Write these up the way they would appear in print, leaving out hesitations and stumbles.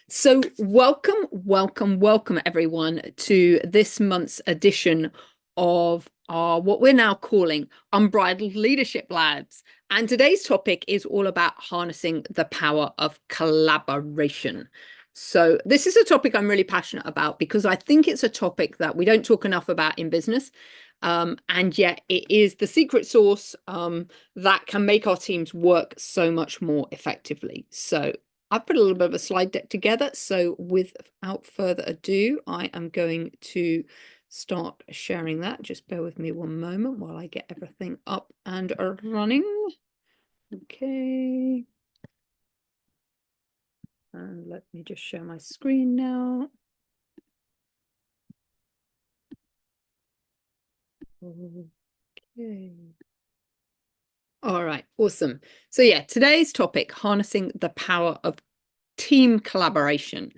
So welcome everyone to this month's edition of our what we're now calling Unbridled Leadership Labs. And today's topic is all about harnessing the power of collaboration. So this is a topic I'm really passionate about because I think it's a topic that we don't talk enough about in business. And yet it is the secret sauce that can make our teams work so much more effectively. So I've put a little bit of a slide deck together. So without further ado, I am going to start sharing that. Just bear with me one moment while I get everything up and running. Okay. And let me just share my screen now. Okay. All right, awesome. So yeah, today's topic, harnessing the power of team collaboration.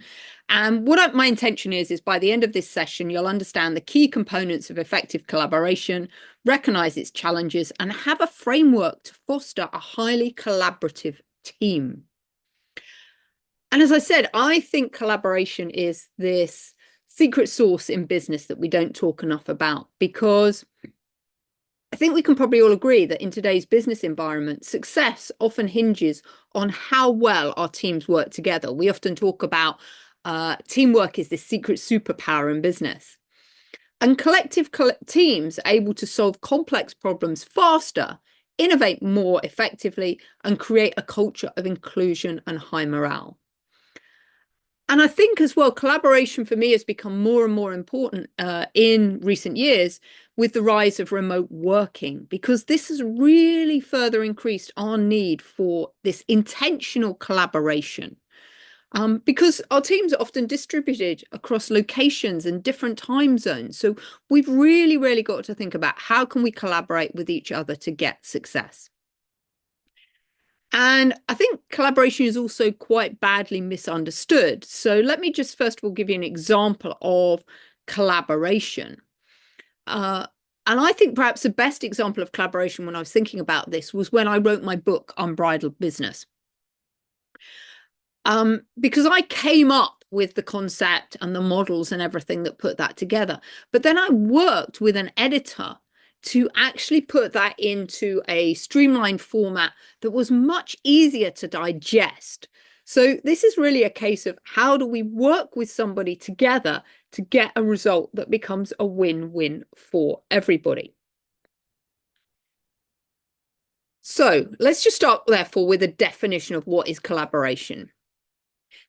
And what my intention is by the end of this session, you'll understand the key components of effective collaboration, recognize its challenges, and have a framework to foster a highly collaborative team. And as I said, I think collaboration is this secret sauce in business that we don't talk enough about, because I think we can probably all agree that in today's business environment, success often hinges on how well our teams work together. We often talk about teamwork is this secret superpower in business. And collective teams are able to solve complex problems faster, innovate more effectively, and create a culture of inclusion and high morale. And I think as well, collaboration for me has become more and more important in recent years with the rise of remote working, because this has really further increased our need for this intentional collaboration. Because our teams are often distributed across locations and different time zones. So we've really got to think about how can we collaborate with each other to get success. And I think collaboration is also quite badly misunderstood. So let me just first of all give you an example of collaboration. And I think perhaps the best example of collaboration when I was thinking about this was when I wrote my book, Unbridled Business. Because I came up with the concept and the models and everything that put that together. But then I worked with an editor to actually put that into a streamlined format that was much easier to digest. So this is really a case of how do we work with somebody together to get a result that becomes a win-win for everybody. So let's just start, therefore, with a definition of what is collaboration.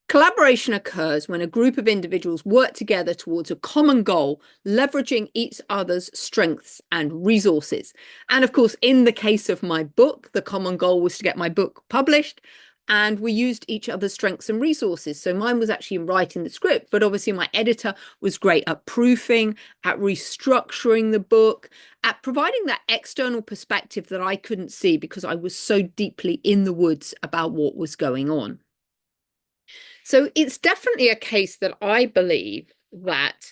Collaboration occurs when a group of individuals work together towards a common goal, leveraging each other's strengths and resources. And of course, in the case of my book, the common goal was to get my book published, and we used each other's strengths and resources. So mine was actually writing the script, but obviously my editor was great at proofing, at restructuring the book, at providing that external perspective that I couldn't see because I was so deeply in the woods about what was going on. So it's definitely a case that I believe that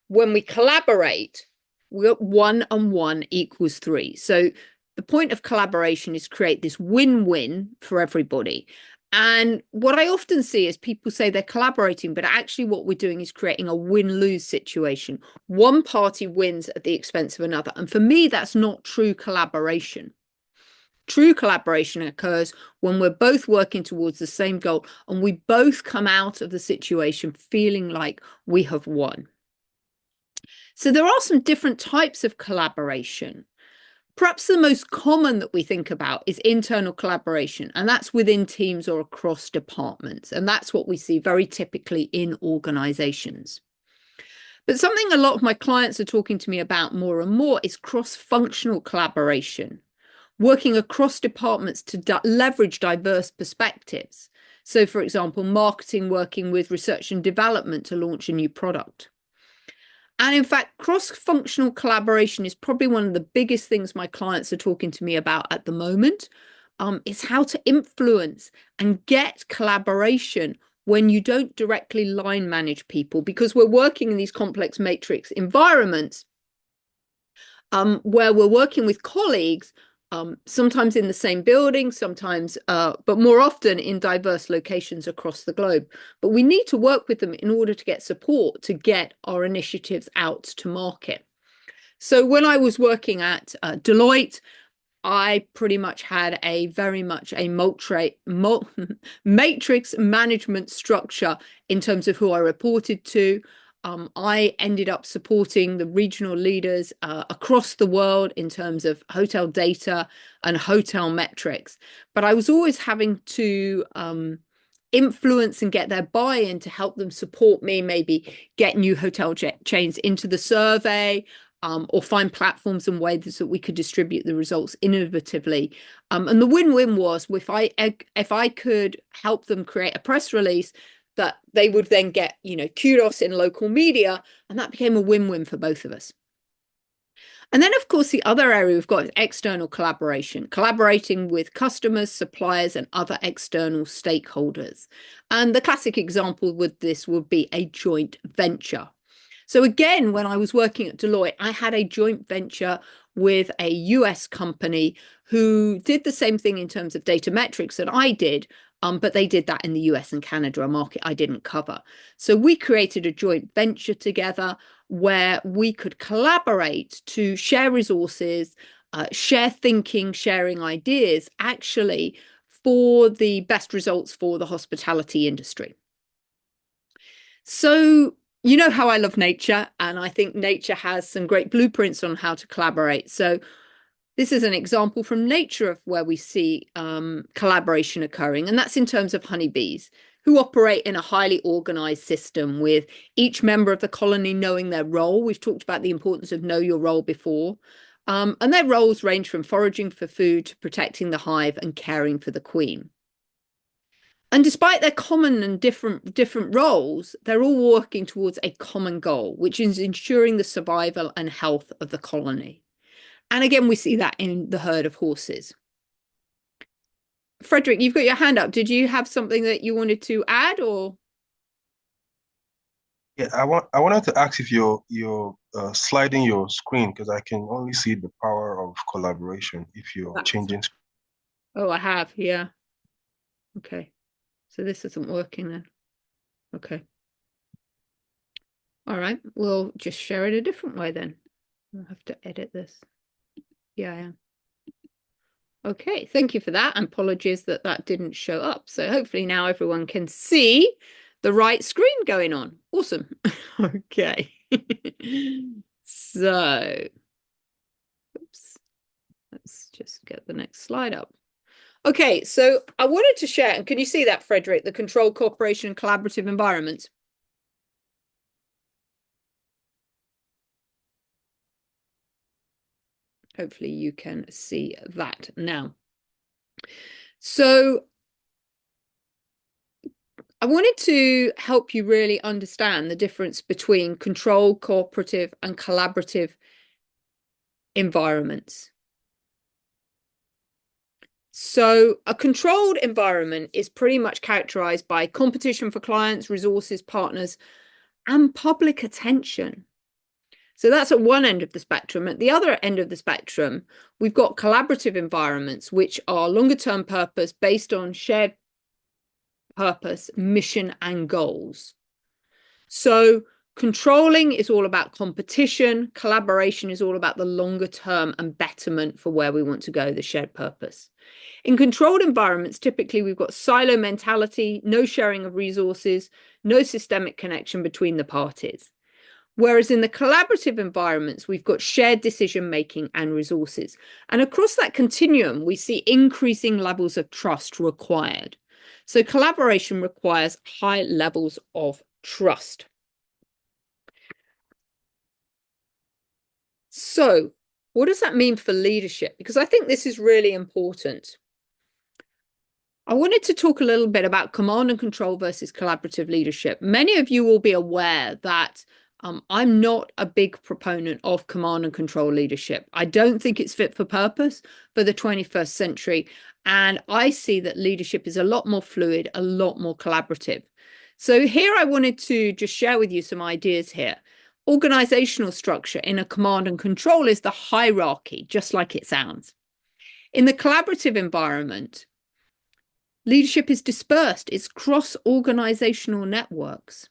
when we collaborate, one and one equals three. So the point of collaboration is create this win-win for everybody. And what I often see is people say they're collaborating, but actually what we're doing is creating a win-lose situation. One party wins at the expense of another. And for me, that's not true collaboration. True collaboration occurs when we're both working towards the same goal and we both come out of the situation feeling like we have won. So there are some different types of collaboration. Perhaps the most common that we think about is internal collaboration, and that's within teams or across departments. And that's what we see very typically in organizations. But something a lot of my clients are talking to me about more and more is cross-functional collaboration, working across departments to leverage diverse perspectives. So, for example, marketing working with research and development to launch a new product. And in fact, cross-functional collaboration is probably one of the biggest things my clients are talking to me about at the moment. It's how to influence and get collaboration when you don't directly line manage people, because we're working in these complex matrix environments where we're working with colleagues, sometimes in the same building, sometimes, but more often in diverse locations across the globe. But we need to work with them in order to get support to get our initiatives out to market. So when I was working at Deloitte, I pretty much had a very much a matrix management structure in terms of who I reported to. I ended up supporting the regional leaders across the world in terms of hotel data and hotel metrics. But I was always having to influence and get their buy-in to help them support me, maybe get new hotel chains into the survey, or find platforms and ways that we could distribute the results innovatively. And the win-win was if I could help them create a press release that they would then get, kudos in local media, and that became a win-win for both of us. And then, of course, the other area we've got is external collaboration, collaborating with customers, suppliers, and other external stakeholders. And the classic example with this would be a joint venture. So again, when I was working at Deloitte, I had a joint venture with a US company who did the same thing in terms of data metrics that I did, but they did that in the US and Canada, a market I didn't cover. So we created a joint venture together where we could collaborate to share resources, share thinking, sharing ideas, actually for the best results for the hospitality industry. So you know how I love nature, and I think nature has some great blueprints on how to collaborate. So this is an example from nature of where we see collaboration occurring, and that's in terms of honeybees, who operate in a highly organized system with each member of the colony knowing their role. We've talked about the importance of know your role before. And their roles range from foraging for food to protecting the hive and caring for the queen. And despite their common and different roles, they're all working towards a common goal, which is ensuring the survival and health of the colony. And again, we see that in the herd of horses. Frederick, you've got your hand up. Did you have something that you wanted to add, or? Yeah, I wanted to ask if you're sliding your screen because I can only see the power of collaboration if you're changing. Oh, I have, yeah. Okay. So this isn't working then. Okay. All right. We'll just share it a different way then. I'll have to edit this. Yeah, I am. Okay. Thank you for that. And apologies that that didn't show up. So hopefully now everyone can see the right screen going on. Awesome. Okay. So, oops. Let's just get the next slide up. Okay, so I wanted to share, and can you see that, Frederick, the controlled cooperation and collaborative environments? Hopefully you can see that now. So I wanted to help you really understand the difference between controlled, cooperative, and collaborative environments. So a controlled environment is pretty much characterized by competition for clients, resources, partners, and public attention. So that's at one end of the spectrum. At the other end of the spectrum, we've got collaborative environments, which are longer term purpose based on shared purpose, mission, and goals. So controlling is all about competition. Collaboration is all about the longer term and betterment for where we want to go, the shared purpose. In controlled environments, typically we've got silo mentality, no sharing of resources, no systemic connection between the parties. Whereas in the collaborative environments, we've got shared decision-making and resources. And across that continuum, we see increasing levels of trust required. So collaboration requires high levels of trust. So what does that mean for leadership? Because I think this is really important. I wanted to talk a little bit about command and control versus collaborative leadership. Many of you will be aware that I'm not a big proponent of command and control leadership. I don't think it's fit for purpose for the 21st century. And I see that leadership is a lot more fluid, a lot more collaborative. So here I wanted to just share with you some ideas here. Organizational structure in a command and control is the hierarchy, just like it sounds. In the collaborative environment, leadership is dispersed. It's cross-organizational networks.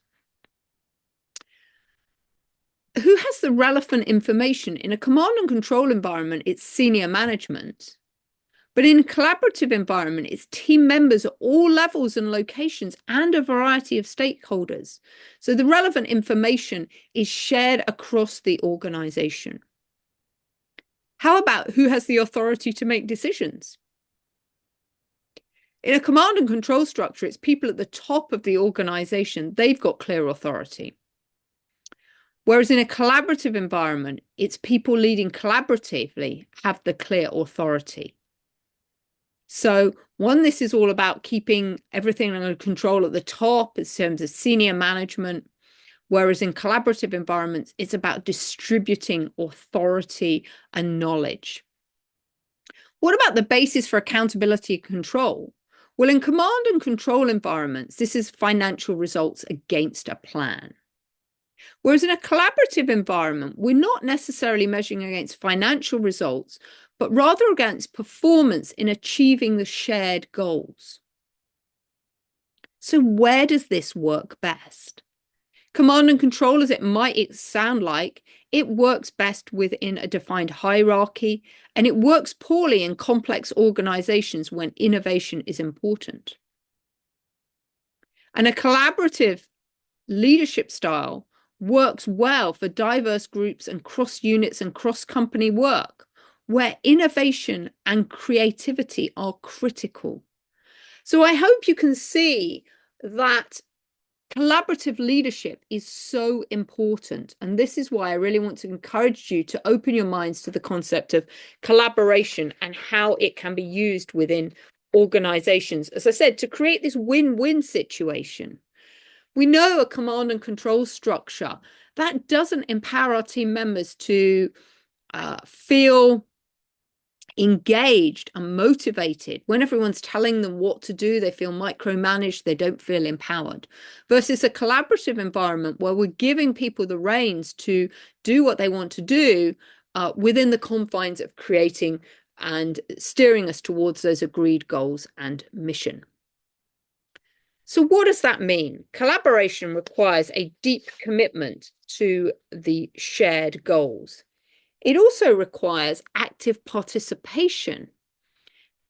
Who has the relevant information? In a command and control environment, it's senior management. But in a collaborative environment, it's team members at all levels and locations and a variety of stakeholders. So the relevant information is shared across the organization. How about who has the authority to make decisions? In a command and control structure, it's people at the top of the organization. They've got clear authority. Whereas in a collaborative environment, it's people leading collaboratively have the clear authority. So one, this is all about keeping everything under control at the top in terms of senior management, whereas in collaborative environments, it's about distributing authority and knowledge. What about the basis for accountability and control? Well, in command and control environments, this is financial results against a plan. Whereas in a collaborative environment, we're not necessarily measuring against financial results, but rather against performance in achieving the shared goals. So where does this work best? Command and control, as it might sound like, it works best within a defined hierarchy, and it works poorly in complex organizations when innovation is important. And a collaborative leadership style works well for diverse groups and cross units and cross company work, where innovation and creativity are critical. So I hope you can see that collaborative leadership is so important. And this is why I really want to encourage you to open your minds to the concept of collaboration and how it can be used within organizations, as I said, to create this win-win situation. We know a command and control structure that doesn't empower our team members to feel engaged and motivated. When everyone's telling them what to do, they feel micromanaged, they don't feel empowered. Versus a collaborative environment where we're giving people the reins to do what they want to do within the confines of creating and steering us towards those agreed goals and mission. So what does that mean? Collaboration requires a deep commitment to the shared goals. It also requires active participation.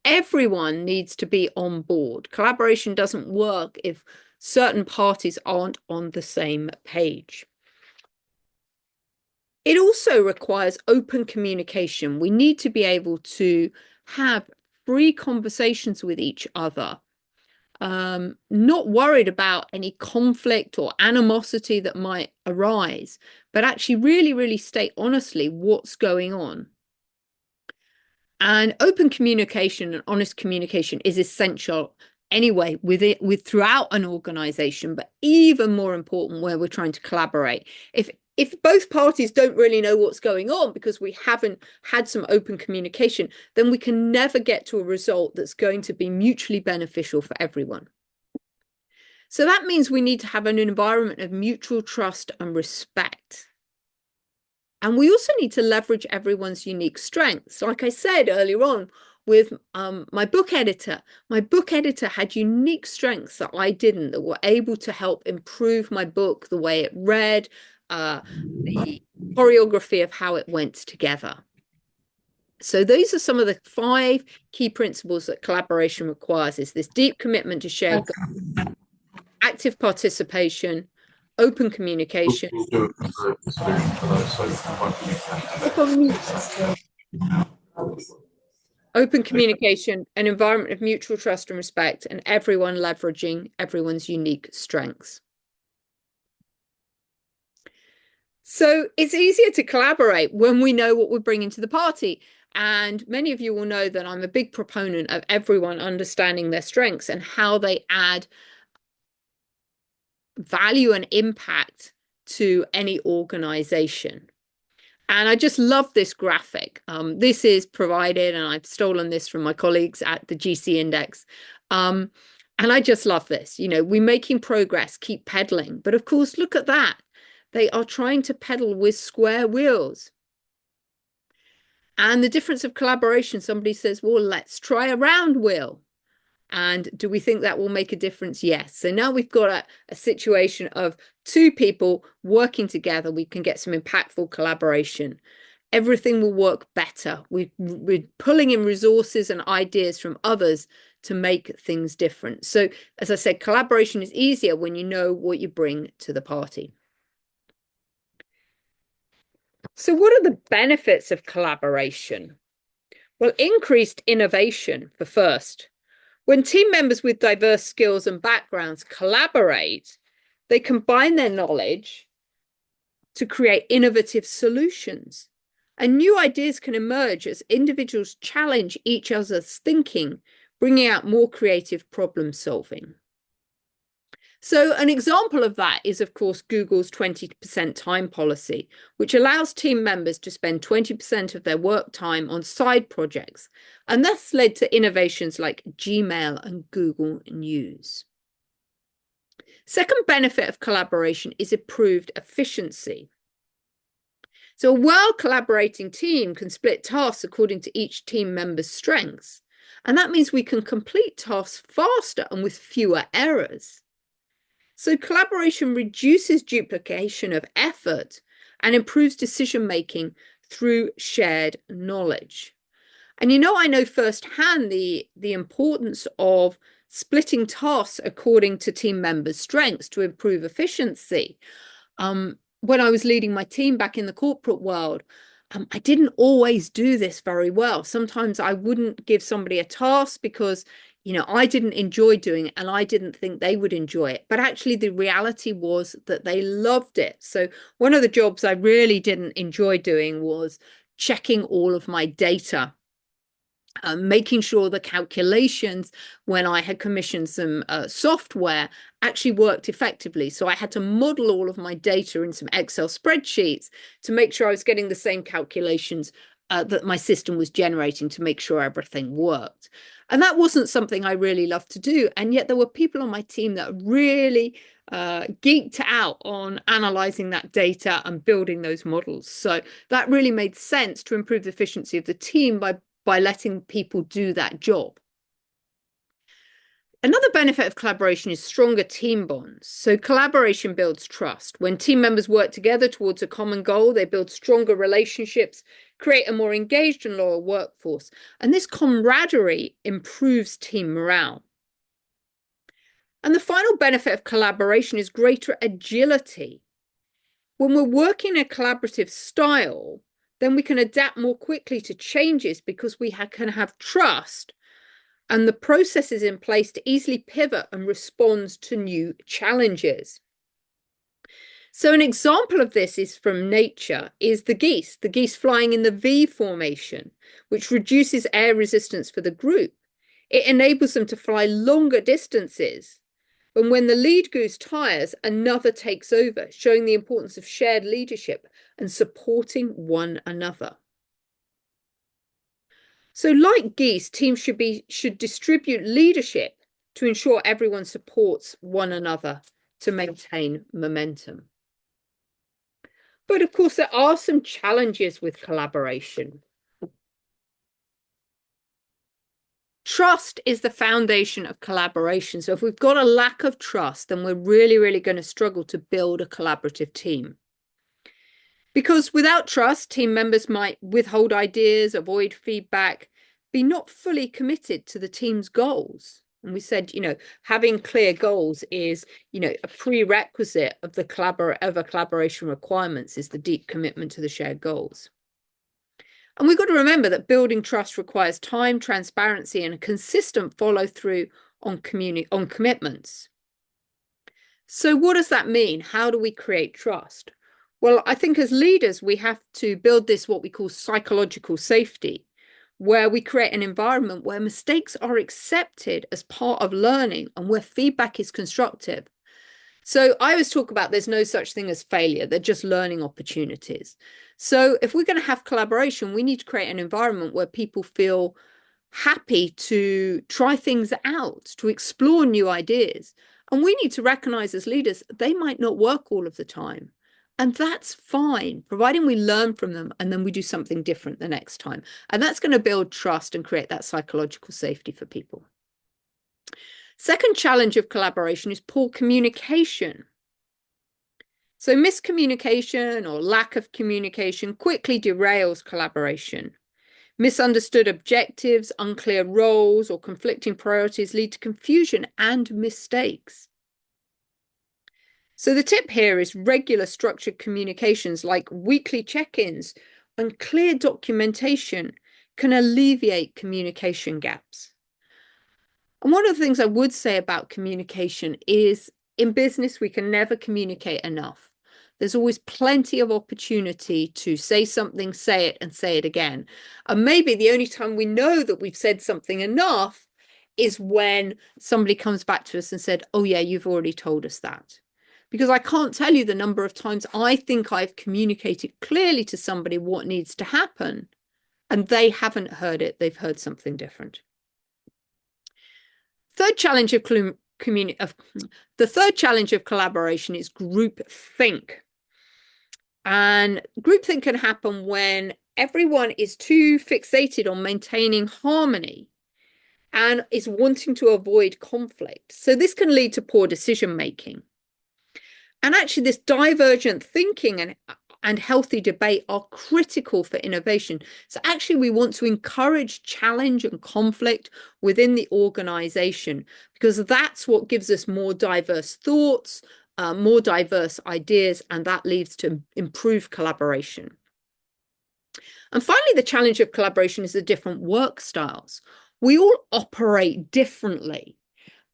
Everyone needs to be on board. Collaboration doesn't work if certain parties aren't on the same page. It also requires open communication. We need to be able to have free conversations with each other. Not worried about any conflict or animosity that might arise, but actually really state honestly what's going on. And open communication and honest communication is essential anyway with throughout an organization, but even more important where we're trying to collaborate. If both parties don't really know what's going on because we haven't had some open communication, then we can never get to a result that's going to be mutually beneficial for everyone. So that means we need to have an environment of mutual trust and respect. And we also need to leverage everyone's unique strengths. Like I said earlier on with my book editor had unique strengths that I didn't, that were able to help improve my book, the way it read, the choreography of how it went together. So those are some of the 5 key principles that collaboration requires: is this deep commitment to shared goals, active participation, open communication, an environment of mutual trust and respect, and everyone leveraging everyone's unique strengths. So it's easier to collaborate when we know what we're bringing to the party. And many of you will know that I'm a big proponent of everyone understanding their strengths and how they add value and impact to any organization. And I just love this graphic. This is provided, and I've stolen this from my colleagues at the GC Index. And I just love this. You know, we're making progress, keep pedaling. But of course, look at that. They are trying to pedal with square wheels. And the difference of collaboration, somebody says, well, let's try a round wheel. And do we think that will make a difference? Yes. So now we've got a situation of two people working together. We can get some impactful collaboration. Everything will work better. We're pulling in resources and ideas from others to make things different. So, as I said, collaboration is easier when you know what you bring to the party. So, what are the benefits of collaboration? Well, increased innovation for first. When team members with diverse skills and backgrounds collaborate, they combine their knowledge to create innovative solutions. And new ideas can emerge as individuals challenge each other's thinking, bringing out more creative problem solving. So an example of that is, of course, Google's 20% time policy, which allows team members to spend 20% of their work time on side projects, and thus led to innovations like Gmail and Google News. Second benefit of collaboration is improved efficiency. So a well-collaborating team can split tasks according to each team member's strengths, and that means we can complete tasks faster and with fewer errors. So collaboration reduces duplication of effort and improves decision-making through shared knowledge. And I know firsthand the importance of splitting tasks according to team members' strengths to improve efficiency. When I was leading my team back in the corporate world, I didn't always do this very well. Sometimes I wouldn't give somebody a task because I didn't enjoy doing it and I didn't think they would enjoy it. But actually, the reality was that they loved it. So one of the jobs I really didn't enjoy doing was checking all of my data, making sure the calculations when I had commissioned some software actually worked effectively. So I had to model all of my data in some Excel spreadsheets to make sure I was getting the same calculations that my system was generating to make sure everything worked. And that wasn't something I really loved to do. And yet there were people on my team that really geeked out on analyzing that data and building those models. So that really made sense to improve the efficiency of the team by letting people do that job. Another benefit of collaboration is stronger team bonds. So collaboration builds trust. When team members work together towards a common goal, they build stronger relationships, create a more engaged and loyal workforce. And this camaraderie improves team morale. And the final benefit of collaboration is greater agility. When we're working in a collaborative style, then we can adapt more quickly to changes because we can have trust and the processes in place to easily pivot and respond to new challenges. So an example of this is from nature is the geese flying in the V formation, which reduces air resistance for the group. It enables them to fly longer distances. And when the lead goose tires, another takes over, showing the importance of shared leadership and supporting one another. So like geese, teams should distribute leadership to ensure everyone supports one another to maintain momentum. But of course, there are some challenges with collaboration. Trust is the foundation of collaboration. So if we've got a lack of trust, then we're really, really going to struggle to build a collaborative team. Because without trust, team members might withhold ideas, avoid feedback, be not fully committed to the team's goals. And we said, having clear goals is, a prerequisite of the collaboration requirements is the deep commitment to the shared goals. And we've got to remember that building trust requires time, transparency, and a consistent follow through on commitments. So what does that mean? How do we create trust? Well, I think as leaders, we have to build this, what we call psychological safety, where we create an environment where mistakes are accepted as part of learning and where feedback is constructive. So I always talk about there's no such thing as failure. They're just learning opportunities. So if we're going to have collaboration, we need to create an environment where people feel happy to try things out, to explore new ideas. And we need to recognize as leaders, they might not work all of the time. And that's fine, providing we learn from them and then we do something different the next time. And that's going to build trust and create that psychological safety for people. Second challenge of collaboration is poor communication. So miscommunication or lack of communication quickly derails collaboration. Misunderstood objectives, unclear roles, or conflicting priorities lead to confusion and mistakes. So the tip here is regular structured communications like weekly check-ins and clear documentation can alleviate communication gaps. And one of the things I would say about communication is in business, we can never communicate enough. There's always plenty of opportunity to say something, say it, and say it again. And maybe the only time we know that we've said something enough is when somebody comes back to us and said, oh yeah, you've already told us that. Because I can't tell you the number of times I think I've communicated clearly to somebody what needs to happen, and they haven't heard it. They've heard something different. The third challenge of collaboration is groupthink. And groupthink can happen when everyone is too fixated on maintaining harmony and is wanting to avoid conflict. So this can lead to poor decision making. And actually, this divergent thinking and healthy debate are critical for innovation. So actually, we want to encourage challenge and conflict within the organization because that's what gives us more diverse thoughts, more diverse ideas, and that leads to improved collaboration. And finally, the challenge of collaboration is the different work styles. We all operate differently.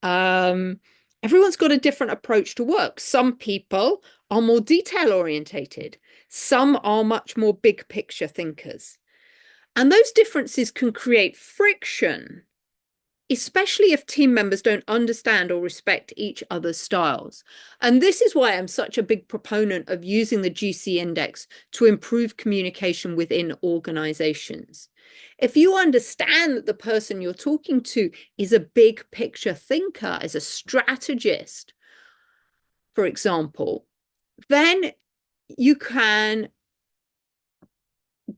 Everyone's got a different approach to work. Some people are more detail orientated. Some are much more big picture thinkers. And those differences can create friction, especially if team members don't understand or respect each other's styles. And this is why I'm such a big proponent of using the GC index to improve communication within organizations. If you understand that the person you're talking to is a big picture thinker, is a strategist, for example, then you can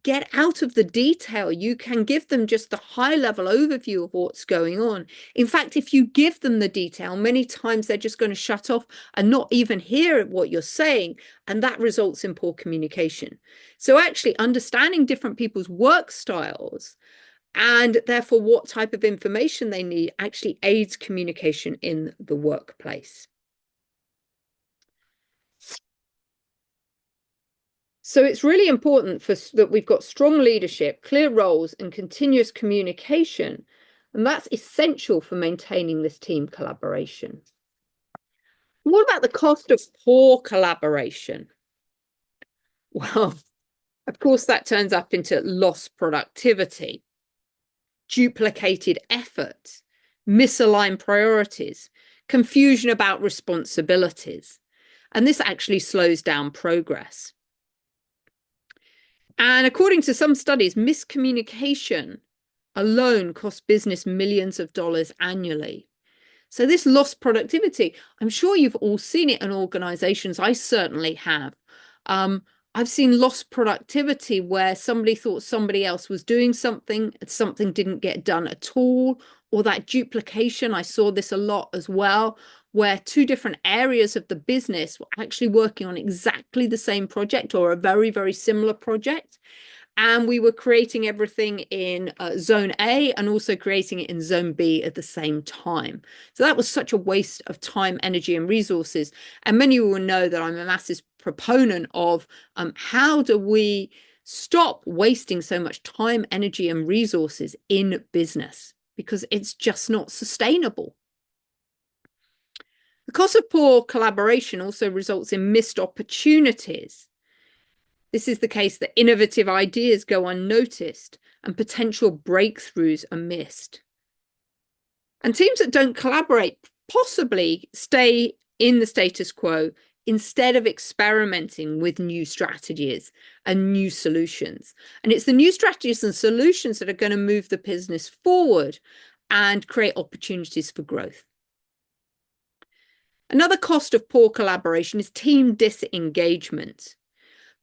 get out of the detail. You can give them just the high level overview of what's going on. In fact, if you give them the detail, many times they're just going to shut off and not even hear what you're saying. And that results in poor communication. So actually understanding different people's work styles and therefore what type of information they need actually aids communication in the workplace. So it's really important that we've got strong leadership, clear roles, and continuous communication. And that's essential for maintaining this team collaboration. What about the cost of poor collaboration? Well, of course, that turns up into lost productivity, duplicated effort, misaligned priorities, confusion about responsibilities. And this actually slows down progress. And according to some studies, miscommunication alone costs business millions of dollars annually. So this lost productivity, I'm sure you've all seen it in organizations. I certainly have. I've seen lost productivity where somebody thought somebody else was doing something didn't get done at all, or that duplication. I saw this a lot as well, where two different areas of the business were actually working on exactly the same project or a very, very similar project. And we were creating everything in zone A and also creating it in zone B at the same time. So that was such a waste of time, energy, and resources. And many will know that I'm a massive proponent of how do we stop wasting so much time, energy, and resources in business, because it's just not sustainable. The cost of poor collaboration also results in missed opportunities. This is the case that innovative ideas go unnoticed and potential breakthroughs are missed. And teams that don't collaborate possibly stay in the status quo instead of experimenting with new strategies and new solutions. And it's the new strategies and solutions that are going to move the business forward and create opportunities for growth. Another cost of poor collaboration is team disengagement.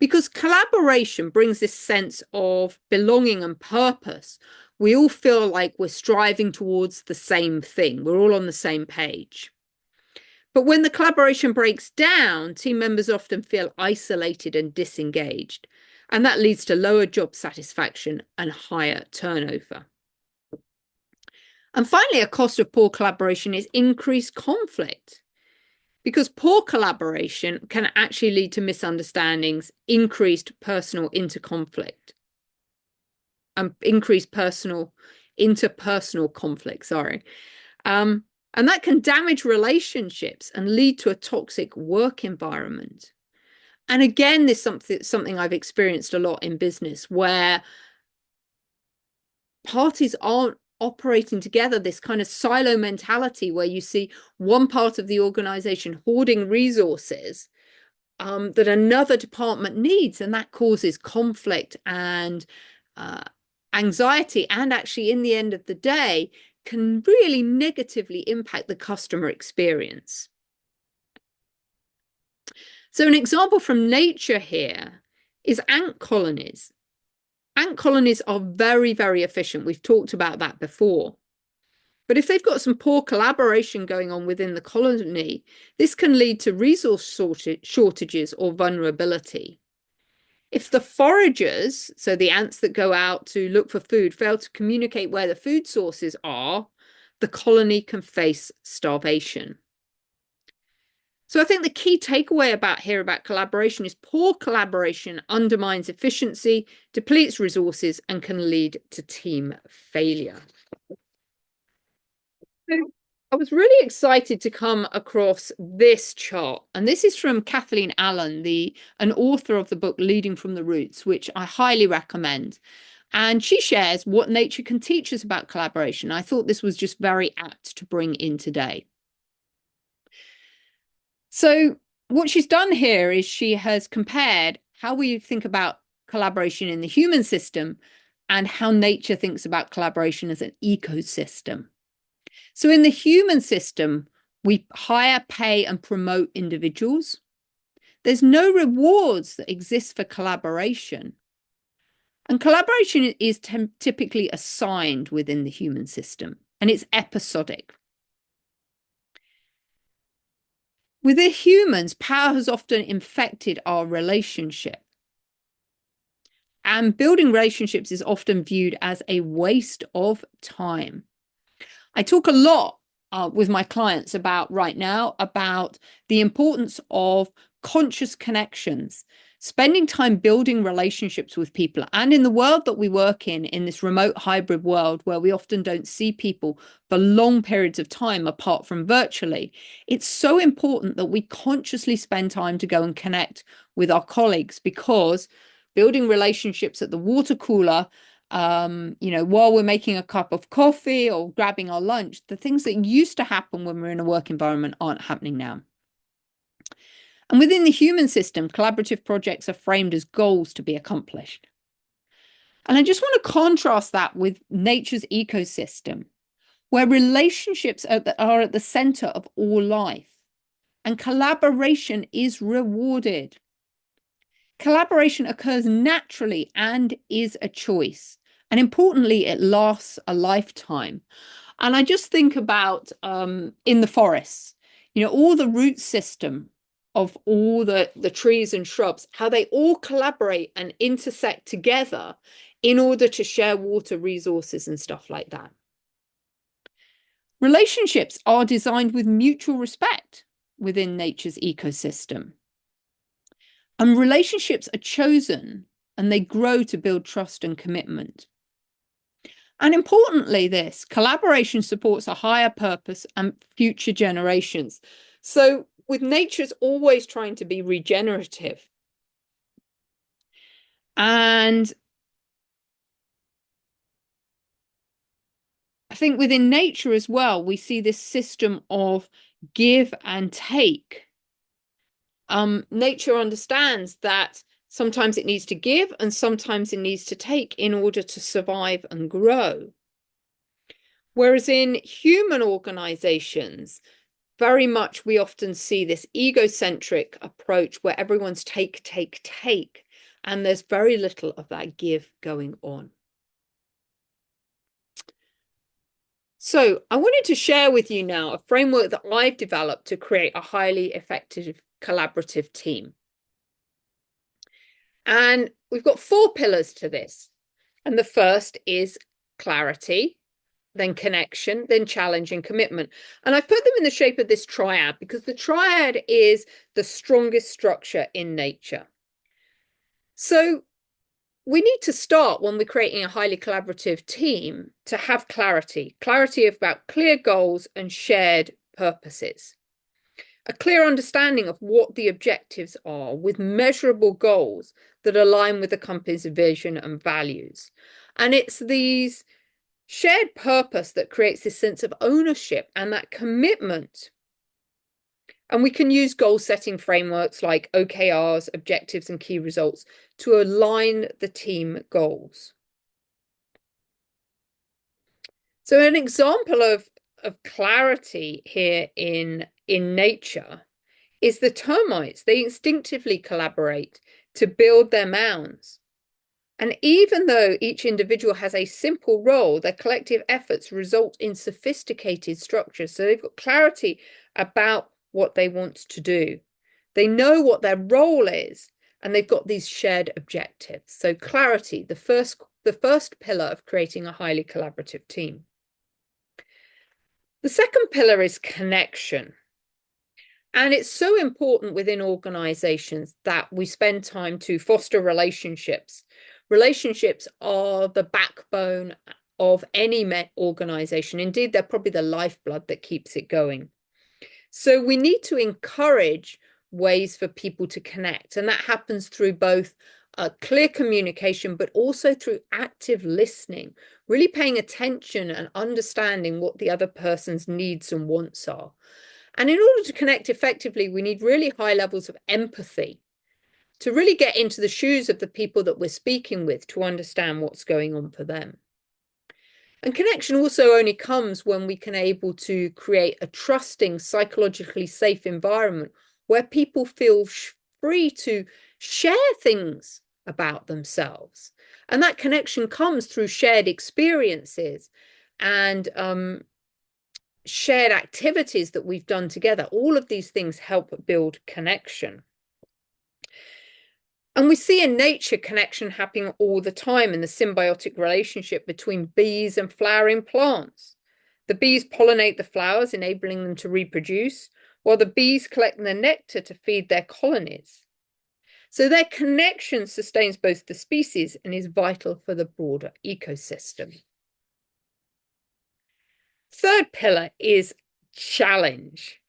Because collaboration brings this sense of belonging and purpose. We all feel like we're striving towards the same thing. We're all on the same page. But when the collaboration breaks down, team members often feel isolated and disengaged, and that leads to lower job satisfaction and higher turnover. And finally, a cost of poor collaboration is increased conflict, because poor collaboration can actually lead to misunderstandings, increased personal interconflict, increased interpersonal conflict, and that can damage relationships and lead to a toxic work environment. And again, this is something I've experienced a lot in business, where parties aren't operating together, this kind of silo mentality where you see one part of the organization hoarding resources that another department needs, and that causes conflict and anxiety, and actually, in the end of the day, can really negatively impact the customer experience. So an example from nature here is ant colonies. Ant colonies are very, very efficient. We've talked about that before. But if they've got some poor collaboration going on within the colony, this can lead to resource shortages or vulnerability. If the foragers, so the ants that go out to look for food, fail to communicate where the food sources are, the colony can face starvation. So I think the key takeaway about collaboration is poor collaboration undermines efficiency, depletes resources, and can lead to team failure. So I was really excited to come across this chart, and this is from Kathleen Allen, an author of the book Leading from the Roots, which I highly recommend. And she shares what nature can teach us about collaboration. I thought this was just very apt to bring in today. So what she's done here is she has compared how we think about collaboration in the human system and how nature thinks about collaboration as an ecosystem. So in the human system, we hire, pay, and promote individuals. There's no rewards that exist for collaboration. And collaboration is typically assigned within the human system, and it's episodic. With the humans, power has often infected our relationship. And building relationships is often viewed as a waste of time. I talk a lot with my clients right now about the importance of conscious connections, spending time building relationships with people. And in the world that we work in this remote hybrid world where we often don't see people for long periods of time apart from virtually, it's so important that we consciously spend time to go and connect with our colleagues, because building relationships at the water cooler, while we're making a cup of coffee or grabbing our lunch, the things that used to happen when we're in a work environment aren't happening now. And within the human system, collaborative projects are framed as goals to be accomplished. And I just want to contrast that with nature's ecosystem, where relationships are at the center of all life, and collaboration is rewarded. Collaboration occurs naturally and is a choice. And importantly, it lasts a lifetime. And I just think about in the forests, all the root system of all the trees and shrubs, how they all collaborate and intersect together in order to share water resources and stuff like that. Relationships are designed with mutual respect within nature's ecosystem. And relationships are chosen and they grow to build trust and commitment. And importantly, this collaboration supports a higher purpose and future generations. So with nature's always trying to be regenerative. And I think within nature as well, we see this system of give and take. Nature understands that sometimes it needs to give and sometimes it needs to take in order to survive and grow. Whereas in human organizations, very much we often see this egocentric approach where everyone's take, take, take. and there's very little of that give going on. So I wanted to share with you now a framework that I've developed to create a highly effective collaborative team. And we've got 4 pillars to this. And the first is clarity, then connection, then challenge and commitment. And I've put them in the shape of this triad because the triad is the strongest structure in nature. So we need to start when we're creating a highly collaborative team to have clarity about clear goals and shared purposes. A clear understanding of what the objectives are with measurable goals that align with the company's vision and values. And it's these shared purpose that creates this sense of ownership and that commitment. And we can use goal setting frameworks like OKRs, objectives, and key results to align the team goals. So an example of clarity here in nature is the termites. They instinctively collaborate to build their mounds. And even though each individual has a simple role, their collective efforts result in sophisticated structures. So they've got clarity about what they want to do. They know what their role is, and they've got these shared objectives. So clarity, the first pillar of creating a highly collaborative team. The second pillar is connection. And it's so important within organizations that we spend time to foster relationships. Relationships are the backbone of any organization. Indeed, they're probably the lifeblood that keeps it going. So we need to encourage ways for people to connect. And that happens through both clear communication, but also through active listening, really paying attention and understanding what the other person's needs and wants are. And in order to connect effectively, we need really high levels of empathy to really get into the shoes of the people that we're speaking with to understand what's going on for them. And connection also only comes when we can able to create a trusting, psychologically safe environment where people feel free to share things about themselves. And that connection comes through shared experiences and shared activities that we've done together. All of these things help build connection. And we see in nature connection happening all the time in the symbiotic relationship between bees and flowering plants. The bees pollinate the flowers, enabling them to reproduce, while the bees collect the nectar to feed their colonies. So their connection sustains both the species and is vital for the broader ecosystem. Third pillar is challenge.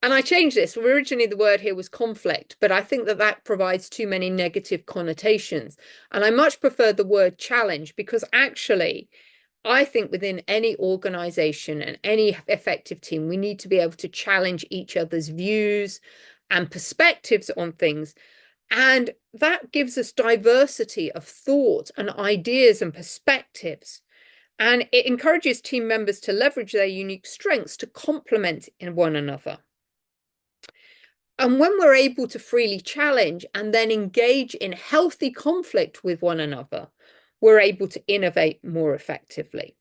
And I changed this. Originally, the word here was conflict, but I think that provides too many negative connotations. And I much prefer the word challenge because actually, I think within any organization and any effective team, we need to be able to challenge each other's views and perspectives on things. And that gives us diversity of thought and ideas and perspectives. And it encourages team members to leverage their unique strengths to complement in one another. And when we're able to freely challenge and then engage in healthy conflict with one another, we're able to innovate more effectively.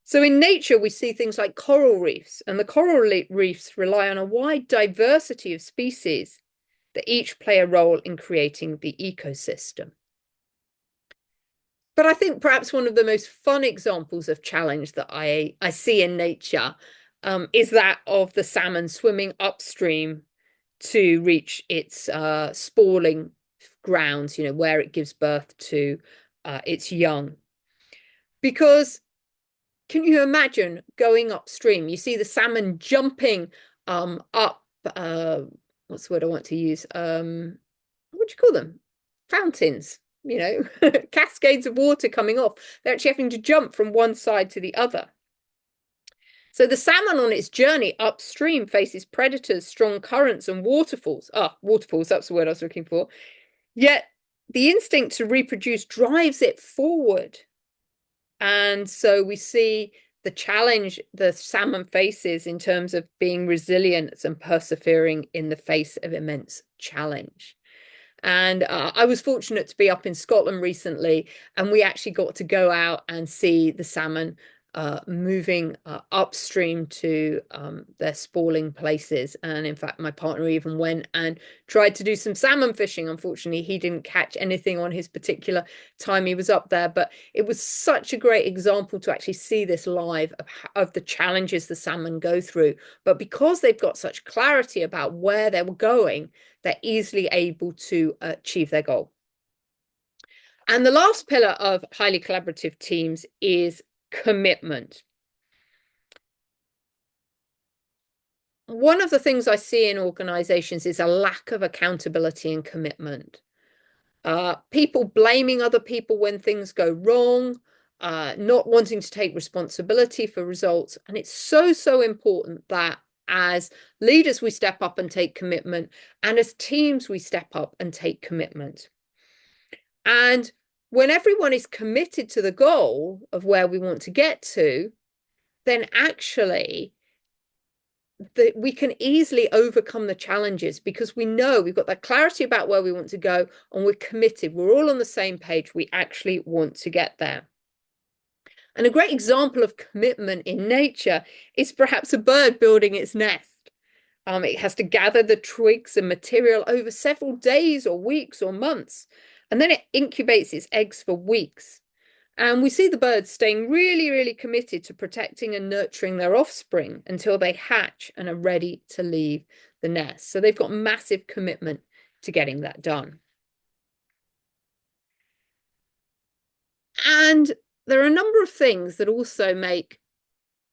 So in nature, we see things like coral reefs, and the coral reefs rely on a wide diversity of species that each play a role in creating the ecosystem. But I think perhaps one of the most fun examples of challenge that I see in nature is that of the salmon swimming upstream to reach its spawning grounds, where it gives birth to its young. Because can you imagine going upstream? You see the salmon jumping up, what's the word I want to use? What do you call them? Fountains, cascades of water coming off. They're actually having to jump from one side to the other. So the salmon on its journey upstream faces predators, strong currents, and waterfalls. Waterfalls, that's the word I was looking for. Yet the instinct to reproduce drives it forward. And so we see the challenge the salmon faces in terms of being resilient and persevering in the face of immense challenge. And I was fortunate to be up in Scotland recently, and we actually got to go out and see the salmon moving upstream to their spawning places. And in fact, my partner even went and tried to do some salmon fishing. Unfortunately, he didn't catch anything on his particular time he was up there, but it was such a great example to actually see this live of the challenges the salmon go through. But because they've got such clarity about where they were going, they're easily able to achieve their goal. And the last pillar of highly collaborative teams is commitment. One of the things I see in organizations is a lack of accountability and commitment. People blaming other people when things go wrong, not wanting to take responsibility for results. And it's so, so important that as leaders, we step up and take commitment, and as teams, we step up and take commitment. And when everyone is committed to the goal of where we want to get to, then actually we can easily overcome the challenges because we know we've got that clarity about where we want to go and we're committed. We're all on the same page. We actually want to get there. And a great example of commitment in nature is perhaps a bird building its nest. It has to gather the twigs and material over several days or weeks or months, and then it incubates its eggs for weeks. And we see the birds staying really, really committed to protecting and nurturing their offspring until they hatch and are ready to leave the nest. So they've got massive commitment to getting that done. And there are a number of things that also make,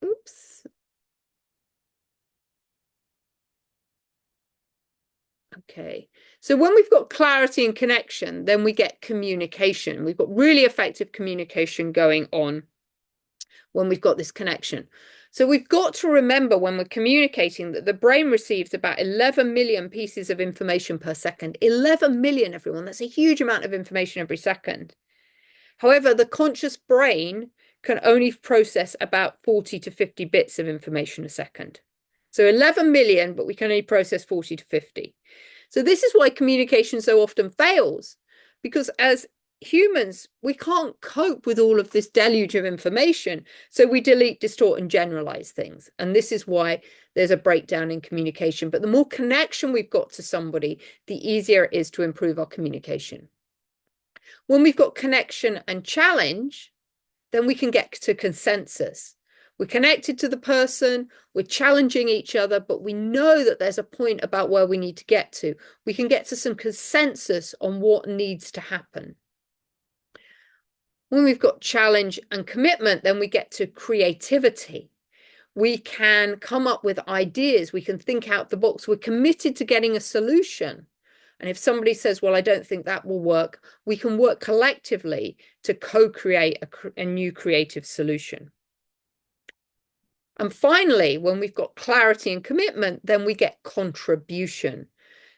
oops. Okay, so when we've got clarity and connection, then we get communication. We've got really effective communication going on when we've got this connection. So we've got to remember when we're communicating that the brain receives about 11 million pieces of information per second. 11 million, everyone. That's a huge amount of information every second. However, the conscious brain can only process about 40 to 50 bits of information a second. So 11 million, but we can only process 40 to 50. So this is why communication so often fails, because as humans, we can't cope with all of this deluge of information. So we delete, distort, and generalize things. And this is why there's a breakdown in communication. But the more connection we've got to somebody, the easier it is to improve our communication. When we've got connection and challenge, then we can get to consensus. We're connected to the person, we're challenging each other, but we know that there's a point about where we need to get to. We can get to some consensus on what needs to happen. When we've got challenge and commitment, then we get to creativity. We can come up with ideas. We can think out the box. We're committed to getting a solution. And if somebody says, well, I don't think that will work, we can work collectively to co-create a new creative solution. And finally, when we've got clarity and commitment, then we get contribution.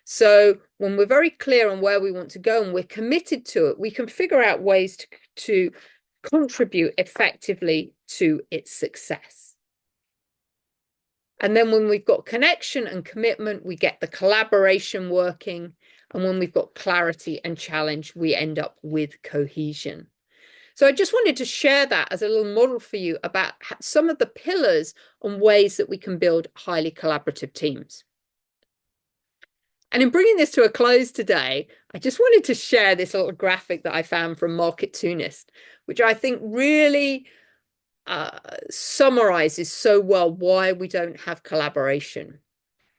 So when we're very clear on where we want to go and we're committed to it, we can figure out ways to contribute effectively to its success. And then when we've got connection and commitment, we get the collaboration working. And when we've got clarity and challenge, we end up with cohesion. So I just wanted to share that as a little model for you about some of the pillars and ways that we can build highly collaborative teams. And in bringing this to a close today, I just wanted to share this little graphic that I found from Market2nist, which I think really summarizes so well why we don't have collaboration.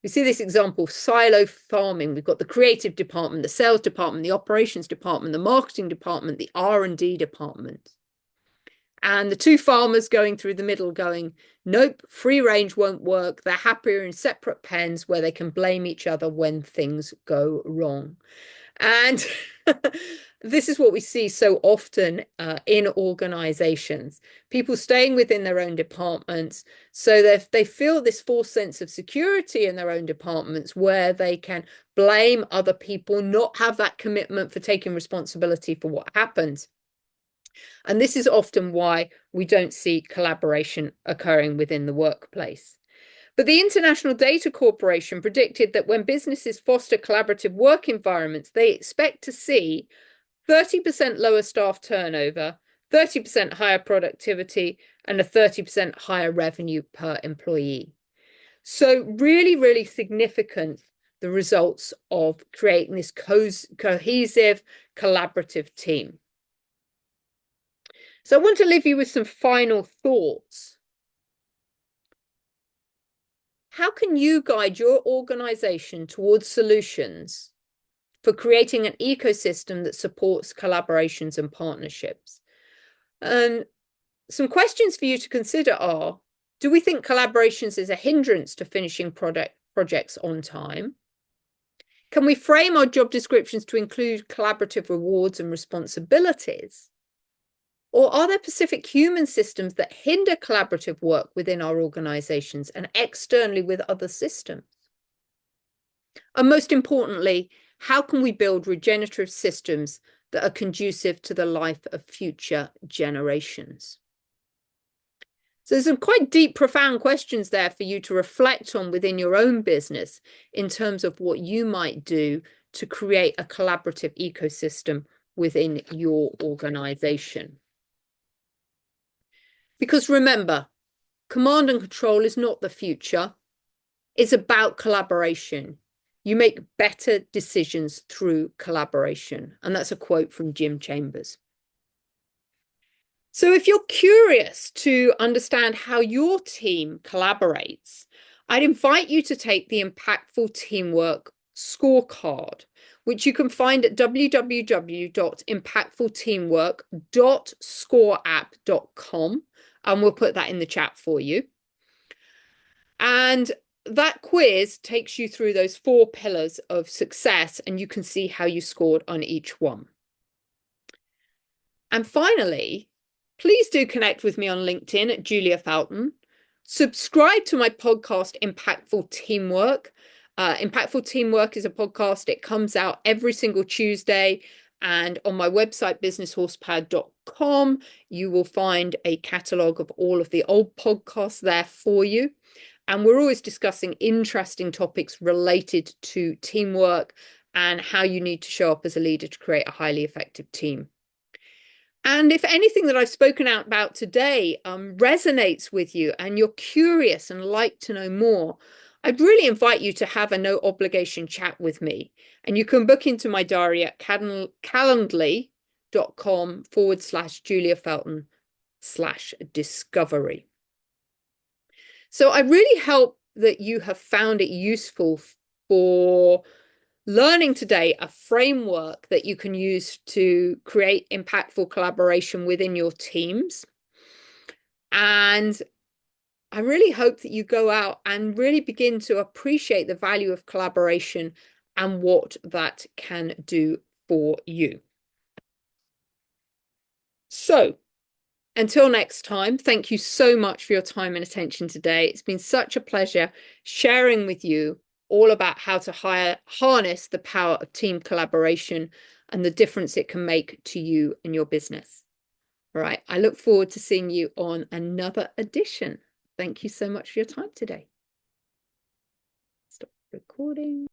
You see this example of silo farming. We've got the creative department, the sales department, the operations department, the marketing department, the R&D department. And the two farmers going through the middle going, nope, free range won't work. They're happier in separate pens where they can blame each other when things go wrong. And this is what we see so often in organizations, people staying within their own departments. So they feel this false sense of security in their own departments where they can blame other people, not have that commitment for taking responsibility for what happens. And this is often why we don't see collaboration occurring within the workplace. But the International Data Corporation predicted that when businesses foster collaborative work environments, they expect to see 30% lower staff turnover, 30% higher productivity, and a 30% higher revenue per employee. So really, really significant, the results of creating this cohesive, collaborative team. So I want to leave you with some final thoughts. How can you guide your organization towards solutions for creating an ecosystem that supports collaborations and partnerships? And some questions for you to consider are, do we think collaborations is a hindrance to finishing projects on time? Can we frame our job descriptions to include collaborative rewards and responsibilities? Or are there specific human systems that hinder collaborative work within our organizations and externally with other systems? And most importantly, how can we build regenerative systems that are conducive to the life of future generations? So there's some quite deep, profound questions there for you to reflect on within your own business in terms of what you might do to create a collaborative ecosystem within your organization. Because remember, command and control is not the future. It's about collaboration. You make better decisions through collaboration. And that's a quote from Jim Chambers. So if you're curious to understand how your team collaborates, I'd invite you to take the Impactful Teamwork Scorecard, which you can find at www.impactfulteamwork.scoreapp.com. And we'll put that in the chat for you. And that quiz takes you through those 4 pillars of success, and you can see how you scored on each one. And finally, please do connect with me on LinkedIn at Julia Felton. Subscribe to my podcast, Impactful Teamwork. Impactful Teamwork is a podcast. It comes out every single Tuesday. And on my website, businesshorsepower.com, you will find a catalogue of all of the old podcasts there for you. And we're always discussing interesting topics related to teamwork and how you need to show up as a leader to create a highly effective team. And if anything that I've spoken out about today resonates with you and you're curious and like to know more, I'd really invite you to have a no obligation chat with me. And you can book into my diary at calendly.com/Julia Felton/discovery. So I really hope that you have found it useful for learning today a framework that you can use to create impactful collaboration within your teams. And I really hope that you go out and really begin to appreciate the value of collaboration and what that can do for you. So until next time, thank you so much for your time and attention today. It's been such a pleasure sharing with you all about how to harness the power of team collaboration and the difference it can make to you and your business. All right, I look forward to seeing you on another edition. Thank you so much for your time today. Stop recording.